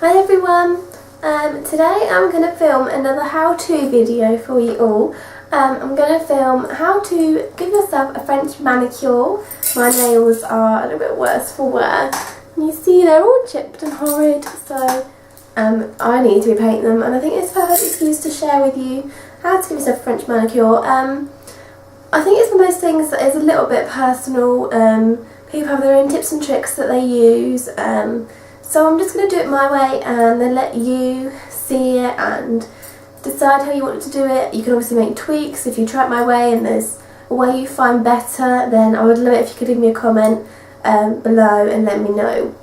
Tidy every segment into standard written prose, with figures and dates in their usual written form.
Hi everyone, today I'm going to film another how-to video for you all. I'm going to film how to give yourself a French manicure. My nails are a little bit worse for wear. You see they're all chipped and horrid, so I need to repaint them, and I think it's a perfect excuse to share with you how to give yourself a French manicure. I think it's one of those things that is a little bit personal. People have their own tips and tricks that they use. So I'm just going to do it my way and then let you see it and decide how you want to do it. You can obviously make tweaks if you try it my way and there's a way you find better, then I would love it if you could leave me a comment below and let me know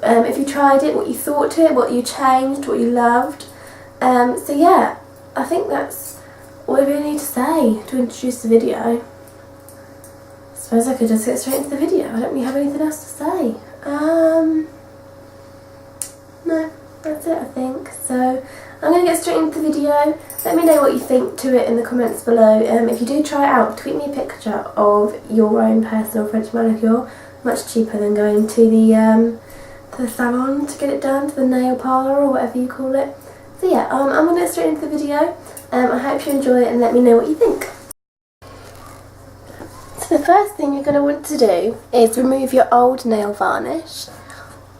if you tried it, what you thought to it, what you changed, what you loved. So yeah, I think that's all I really need to say to introduce the video. I suppose I could just get straight into the video. I don't really have anything else to say. No, that's it I think. So I'm going to get straight into the video. Let me know what you think to it in the comments below. If you do try it out, tweet me a picture of your own personal French manicure. Much cheaper than going to the salon to get it done, to the nail parlour or whatever you call it. So yeah, I'm going to get straight into the video. I hope you enjoy it and let me know what you think. So the first thing you're going to want to do is remove your old nail varnish.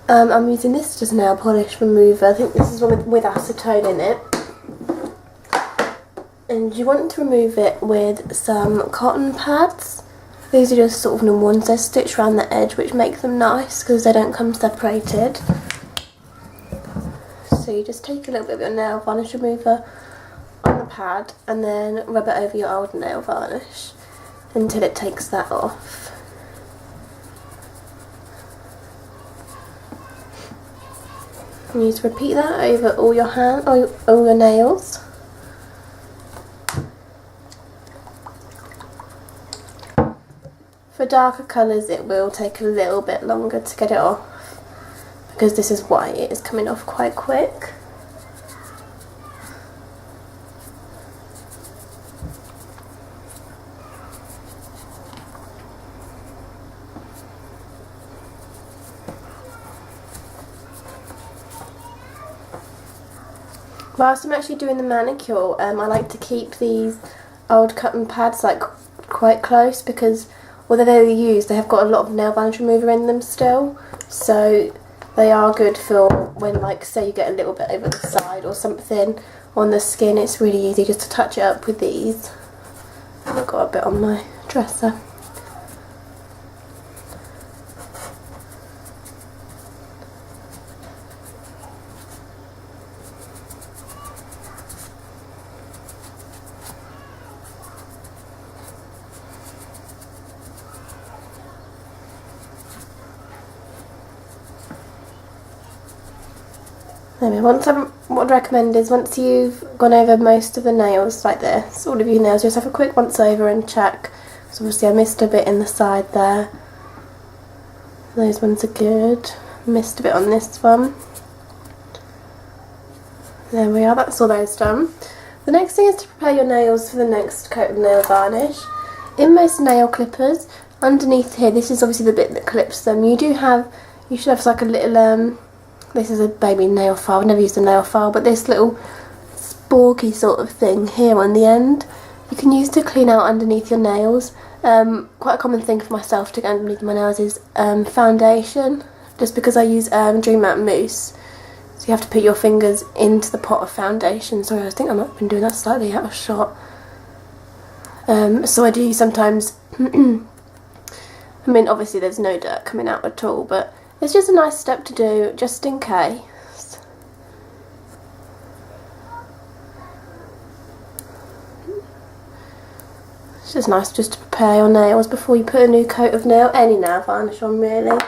I'm using this as nail polish remover. I think this is one with acetone in it. And you want to remove it with some cotton pads. These are just sort of normal ones. They're stitched around the edge, which makes them nice because they don't come separated. So you just take a little bit of your nail varnish remover on the pad and then rub it over your old nail varnish until it takes that off. You need to repeat that over all your all your nails. For darker colours it will take a little bit longer to get it off because this is white, it is coming off quite quick. Whilst I'm actually doing the manicure, I like to keep these old cotton pads like quite close because although they're used, they have got a lot of nail varnish remover in them still, so they are good for when, like, say you get a little bit over the side or something on the skin. It's really easy just to touch it up with these. I've got a bit on my dresser. Anyway, what I'd recommend is once you've gone over most of the nails like this, all of your nails, just have a quick once over and check. So obviously I missed a bit in the side there. Those ones are good. Missed a bit on this one. There we are, that's all those done. The next thing is to prepare your nails for the next coat of nail varnish. In most nail clippers, underneath here, this is obviously the bit that clips them. You should have like a little this is a baby nail file. I've never used a nail file, but this little sporky sort of thing here on the end, you can use to clean out underneath your nails. Quite a common thing for myself to get underneath my nails is foundation, just because I use Dream Matte Mousse. So you have to put your fingers into the pot of foundation. Sorry, I think I might have been doing that slightly out of shot. So I do sometimes, I mean obviously there's no dirt coming out at all, but it's just a nice step to do, just in case. It's just nice just to prepare your nails before you put a new coat of any nail varnish on really.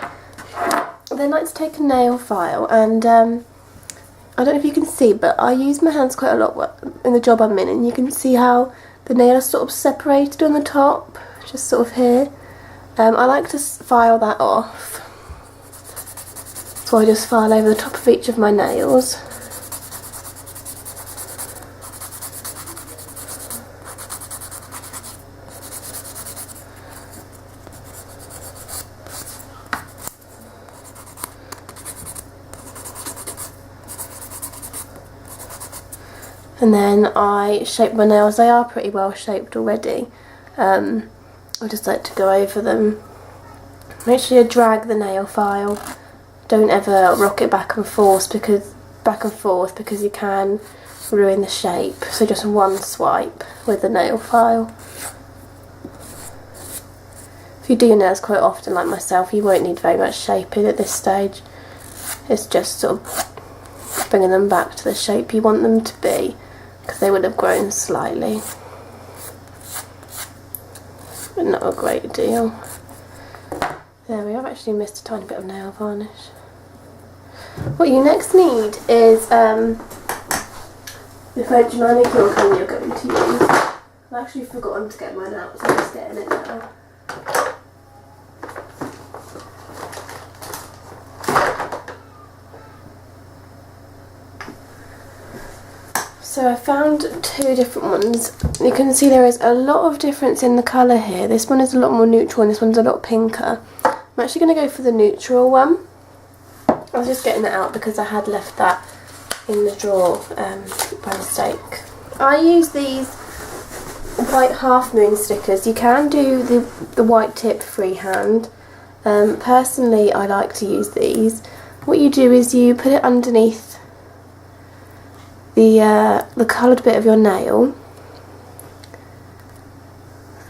Then I like to take a nail file and I don't know if you can see, but I use my hands quite a lot in the job I'm in, and you can see how the nail is sort of separated on the top, just sort of here. I like to file that off. So I just file over the top of each of my nails. and then I shape my nails. They are pretty well shaped already. I just like to go over them. Make sure you drag the nail file. Don't ever rock it back and forth because you can ruin the shape. So just one swipe with the nail file. If you do your nails quite often like myself, you won't need very much shaping at this stage. It's just sort of bringing them back to the shape you want them to be, because they would have grown slightly, but not a great deal. There we are. I've actually missed a tiny bit of nail varnish. What you next need is the French manicure gun you're going to use. I've actually forgotten to get mine out, so I'm just getting it now. So I found two different ones. You can see there is a lot of difference in the colour here. This one is a lot more neutral and this one's a lot pinker. I'm actually going to go for the neutral one. I was just getting it out because I had left that in the drawer by mistake. I use these white half moon stickers. You can do the white tip freehand. Personally, I like to use these. What you do is you put it underneath the coloured bit of your nail,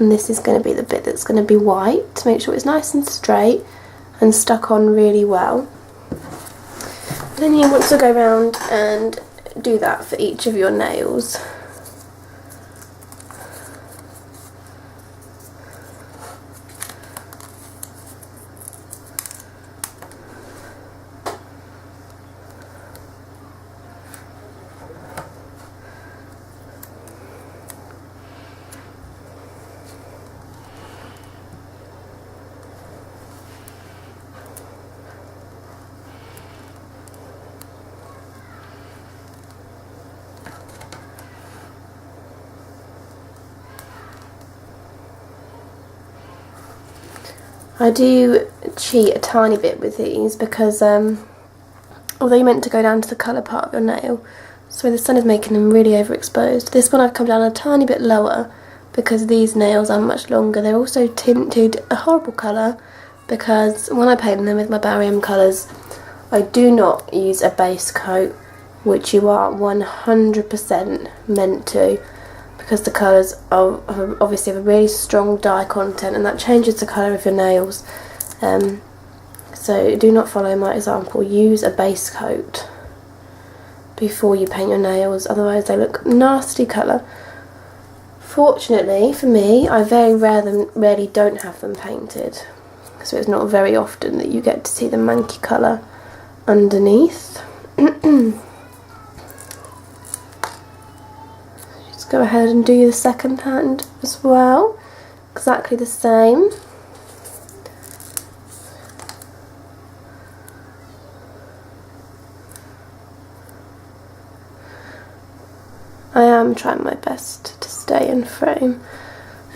and this is going to be the bit that's going to be white, to make sure it's nice and straight and stuck on really well. Then you want to go around and do that for each of your nails. I do cheat a tiny bit with these because although you're meant to go down to the colour part of your nail, so the sun is making them really overexposed. This one I've come down a tiny bit lower because these nails are much longer. They're also tinted a horrible colour because when I paint them with my barium colours, I do not use a base coat, which you are 100% meant to, because the colours are obviously have a really strong dye content and that changes the colour of your nails. So do not follow my example. Use a base coat before you paint your nails, otherwise they look nasty colour. Fortunately for me, I very rarely don't have them painted, so it's not very often that you get to see the manky colour underneath. Go ahead and do the second hand as well, exactly the same. I am trying my best to stay in frame.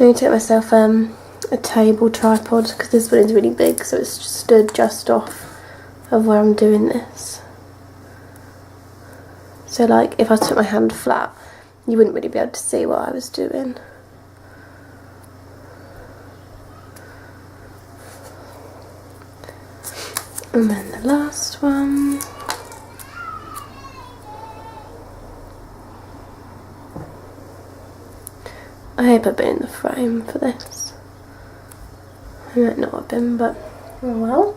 I need to get myself a table tripod because this one is really big, so it's stood just off of where I'm doing this. So like if I took my hand flat, you wouldn't really be able to see what I was doing. And then the last one. I hope I've been in the frame for this. I might not have been, but oh well.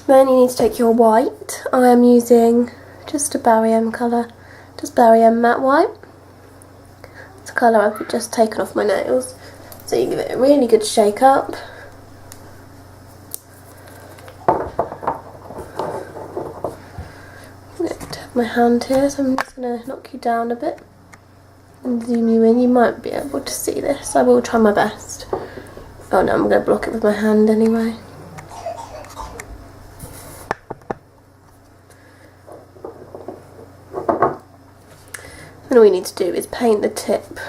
Then you need to take your white. I am using just a barium colour. Just barium matte white. It's a colour I've just taken off my nails, so you give it a really good shake up. I'm going to have my hand here, so I'm just going to knock you down a bit and zoom you in. You might be able to see this. I will try my best. Oh no, I'm going to block it with my hand anyway. And all you need to do is paint the tip.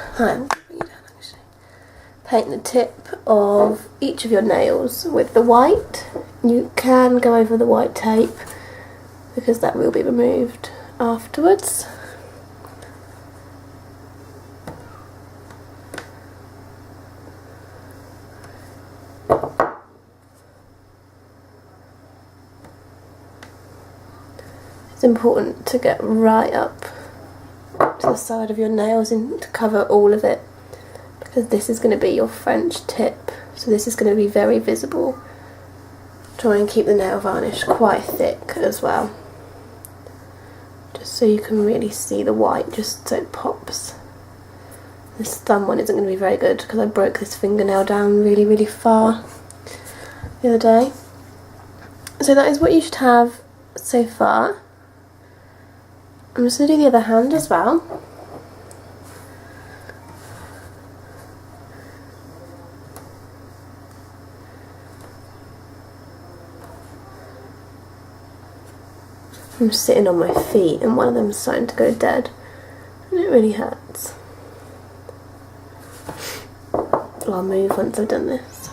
Paint the tip of each of your nails with the white. You can go over the white tape because that will be removed afterwards. It's important to get right up to the side of your nails and to cover all of it, because this is going to be your French tip, so this is going to be very visible. Try and keep the nail varnish quite thick as well, just so you can really see the white, just so it pops. This thumb one isn't going to be very good because I broke this fingernail down really far the other day. So that is what you should have so far. I'm just going to do the other hand as well. I'm sitting on my feet and one of them's starting to go dead and it really hurts. I'll move once I've done this.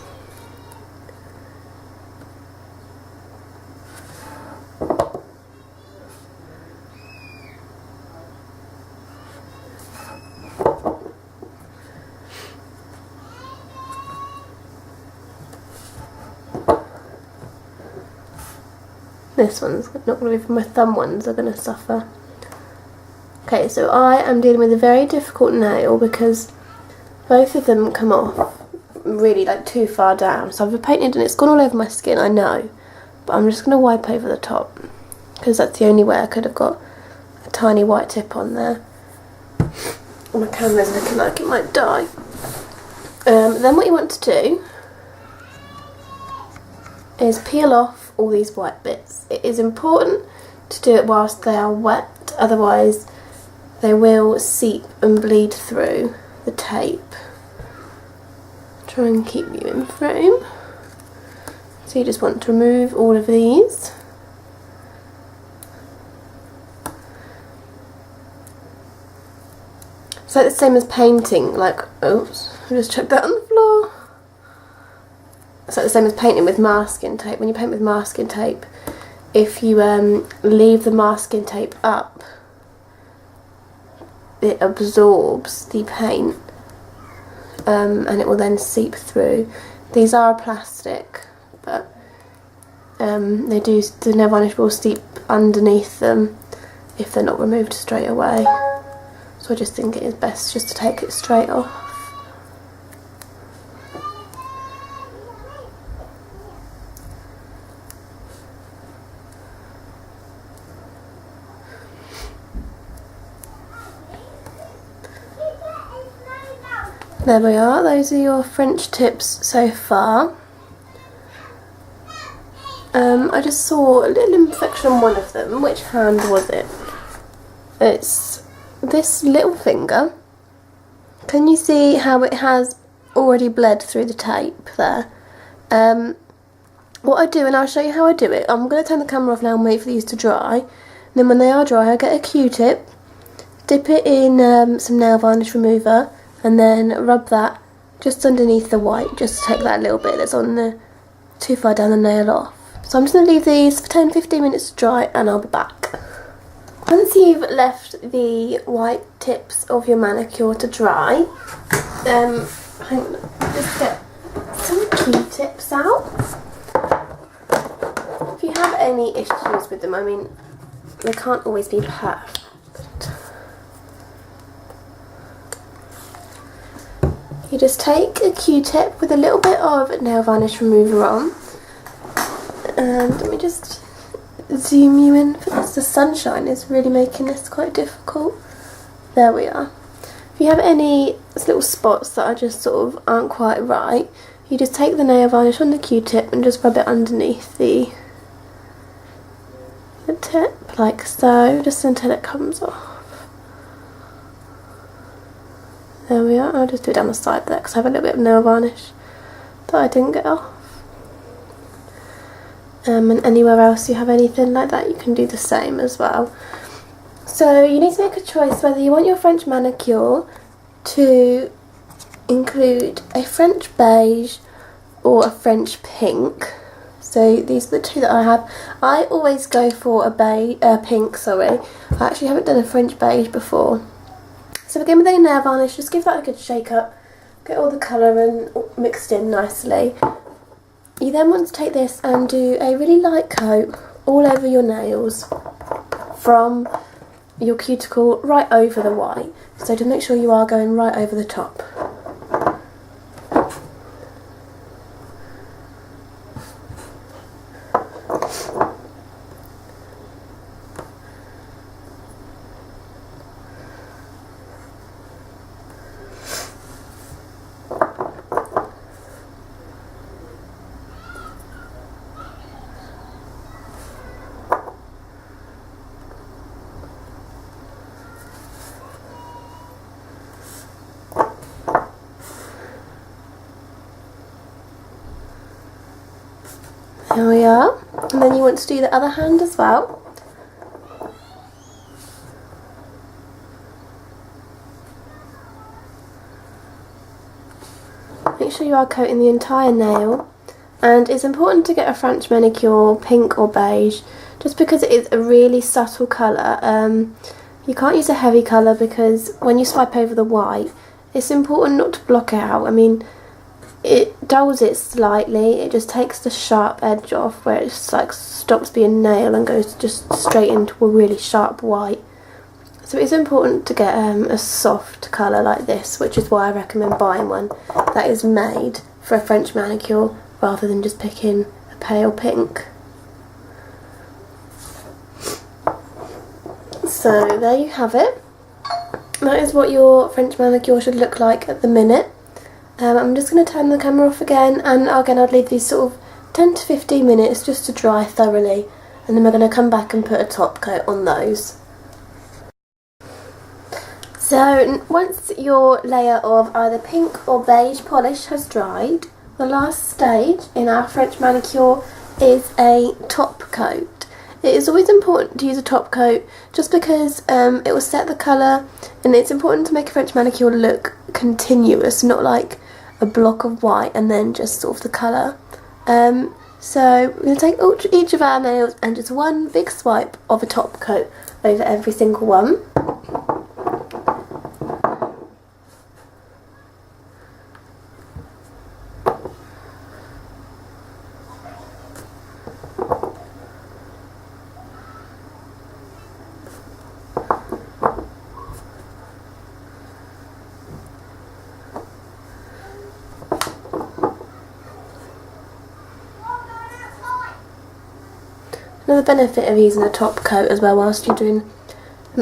This one's not going to be, my thumb ones are going to suffer. Okay, so I am dealing with a very difficult nail because both of them come off really like too far down. So I've painted and it's gone all over my skin, I know. But I'm just going to wipe over the top because that's the only way I could have got a tiny white tip on there. My camera's looking like it might die. Then what you want to do is peel off all these white bits. It is important to do it whilst they are wet, otherwise they will seep and bleed through the tape. Try and keep you in frame. So you just want to remove all of these. It's like the same as painting, like, oops, I just chucked that on the floor. It's like the same as painting with masking tape. When you paint with masking tape, if you leave the masking tape up, it absorbs the paint and it will then seep through. These are plastic, but the nail varnish will seep underneath them if they're not removed straight away. So I just think it is best just to take it straight off. There we are, those are your French tips so far. I just saw a little imperfection on one of them. Which hand was it? It's this little finger. Can you see how it has already bled through the tape there? What I do, and I'll show you how I do it, I'm going to turn the camera off now and wait for these to dry. And then when they are dry, I get a Q-tip, dip it in some nail varnish remover, and then rub that just underneath the white, just to take that little bit that's on the too far down the nail off. So I'm just going to leave these for 10-15 minutes to dry and I'll be back. Once you've left the white tips of your manicure to dry, just get some Q-tips out. If you have any issues with them, I mean, they can't always be perfect. You just take a Q-tip with a little bit of nail varnish remover on, and let me just zoom you in for this. The sunshine is really making this quite difficult. There we are. If you have any little spots that are just sort of aren't quite right, you just take the nail varnish on the Q-tip and just rub it underneath the tip like so, just until it comes off. There we are. I'll just do it down the side there because I have a little bit of nail varnish that I didn't get off. And anywhere else you have anything like that, you can do the same as well. So you need to make a choice whether you want your French manicure to include a French beige or a French pink. So these are the two that I have. I always go for a pink, sorry. I actually haven't done a French beige before. So begin with a nail varnish, just give that a good shake up. Get all the colour and mixed in nicely. You then want to take this and do a really light coat all over your nails from your cuticle right over the white. So to make sure you are going right over the top. There we are, and then you want to do the other hand as well. Make sure you are coating the entire nail, and it's important to get a French manicure pink or beige just because it is a really subtle colour. You can't use a heavy colour because when you swipe over the white, it's important not to block it out. I mean, it dulls it slightly, it just takes the sharp edge off where it just like stops being nail and goes just straight into a really sharp white. So it's important to get a soft colour like this, which is why I recommend buying one that is made for a French manicure rather than just picking a pale pink. So there you have it. That is what your French manicure should look like at the minute. I'm just going to turn the camera off again, and again I'd leave these sort of 10 to 15 minutes just to dry thoroughly, and then we're going to come back and put a top coat on those. So once your layer of either pink or beige polish has dried, the last stage in our French manicure is a top coat. It is always important to use a top coat just because it will set the colour, and it's important to make a French manicure look continuous, not like a block of white and then just sort of the colour. So we're going to take each of our nails and just one big swipe of a top coat over every single one. Another benefit of using a top coat as well whilst you're doing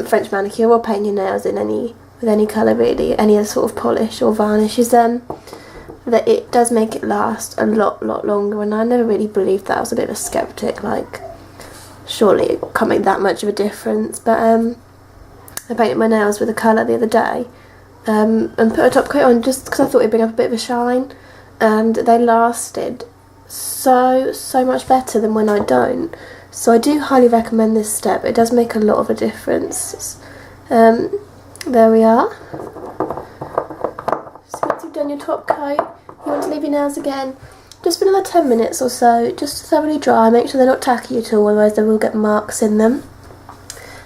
French manicure or painting your nails in with any colour really, any other sort of polish or varnish, is that it does make it last a lot longer. And I never really believed that. I was a bit of a skeptic, like surely it can't make that much of a difference. But I painted my nails with a colour the other day and put a top coat on just because I thought it'd bring up a bit of a shine, and they lasted so much better than when I don't. So I do highly recommend this step. It does make a lot of a difference. There we are. So once you've done your top coat, you want to leave your nails again just for another 10 minutes or so, just to thoroughly dry. Make sure they're not tacky at all, otherwise they will get marks in them.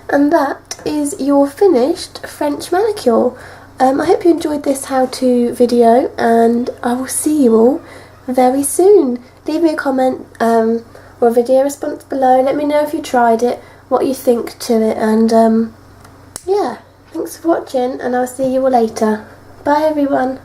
And that is your finished French manicure. I hope you enjoyed this how-to video, and I will see you all very soon. Leave me a comment or a video response below. Let me know if you tried it, what you think to it, and yeah, thanks for watching, and I'll see you all later. Bye everyone.